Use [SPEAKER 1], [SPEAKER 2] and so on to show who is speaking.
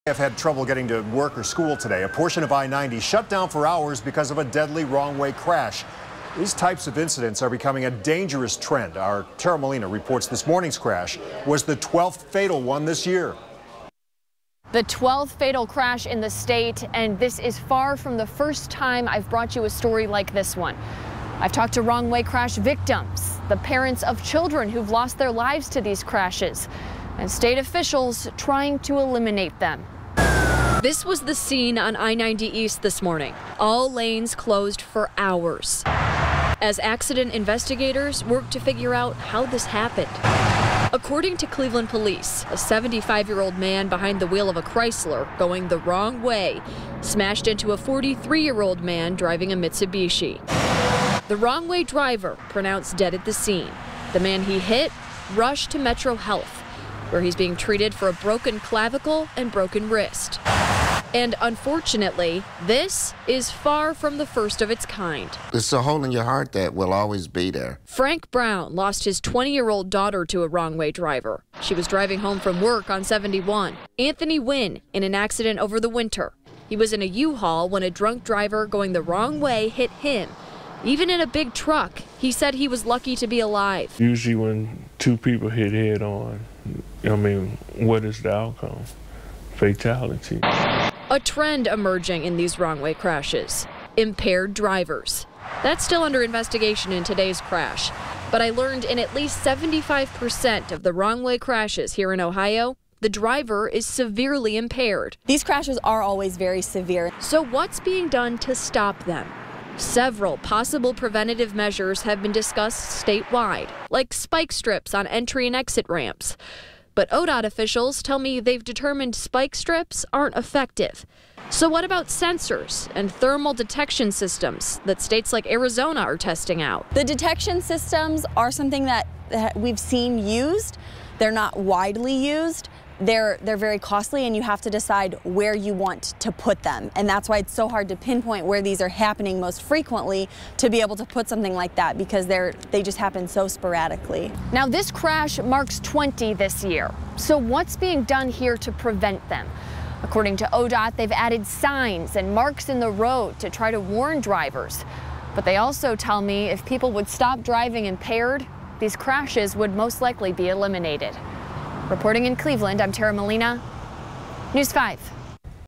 [SPEAKER 1] Have had trouble getting to work or school today. A portion of I-90 shut down for hours because of a deadly wrong-way crash. These types of incidents are becoming a dangerous trend. Our Tara Molina reports this morning's crash was the 12th fatal one this year.
[SPEAKER 2] The 12th fatal crash in the state, and this is far from the first time I've brought you a story like this one. I've talked to wrong-way crash victims, the parents of children who've lost their lives to these crashes, and state officials trying to eliminate them. This was the scene on I-90 East this morning. All lanes closed for hours as accident investigators worked to figure out how this happened. According to Cleveland police, a 75-year-old man behind the wheel of a Chrysler going the wrong way smashed into a 43-year-old man driving a Mitsubishi. The wrong-way driver pronounced dead at the scene. The man he hit rushed to Metro Health, where he's being treated for a broken clavicle and broken wrist. And unfortunately, this is far from the first of its kind.
[SPEAKER 3] It's a hole in your heart that will always be there.
[SPEAKER 2] Frank Brown lost his 20-year-old daughter to a wrong-way driver. She was driving home from work on 71. Anthony Wynn in an accident over the winter. He was in a U-Haul when a drunk driver going the wrong way hit him. Even in a big truck, he said he was lucky to be alive.
[SPEAKER 4] Usually when two people hit head on, what is the outcome? Fatality.
[SPEAKER 2] A trend emerging in these wrong-way crashes: impaired drivers. That's still under investigation in today's crash. But I learned in at least 75% of the wrong-way crashes here in Ohio, the driver is severely impaired.
[SPEAKER 5] These crashes are always very severe.
[SPEAKER 2] So what's being done to stop them? Several possible preventative measures have been discussed statewide, like spike strips on entry and exit ramps. But ODOT officials tell me they've determined spike strips aren't effective. So what about sensors and thermal detection systems that states like Arizona are testing out?
[SPEAKER 5] The detection systems are something that we've seen used. They're not widely used. They're very costly, and you have to decide where you want to put them. And that's why it's so hard to pinpoint where these are happening most frequently to be able to put something like that, because they just happen so sporadically.
[SPEAKER 2] Now, this crash marks 20 this year. So what's being done here to prevent them? According to ODOT, they've added signs and marks in the road to try to warn drivers. But they also tell me if people would stop driving impaired, these crashes would most likely be eliminated. Reporting in Cleveland, I'm Tara Molina, News 5.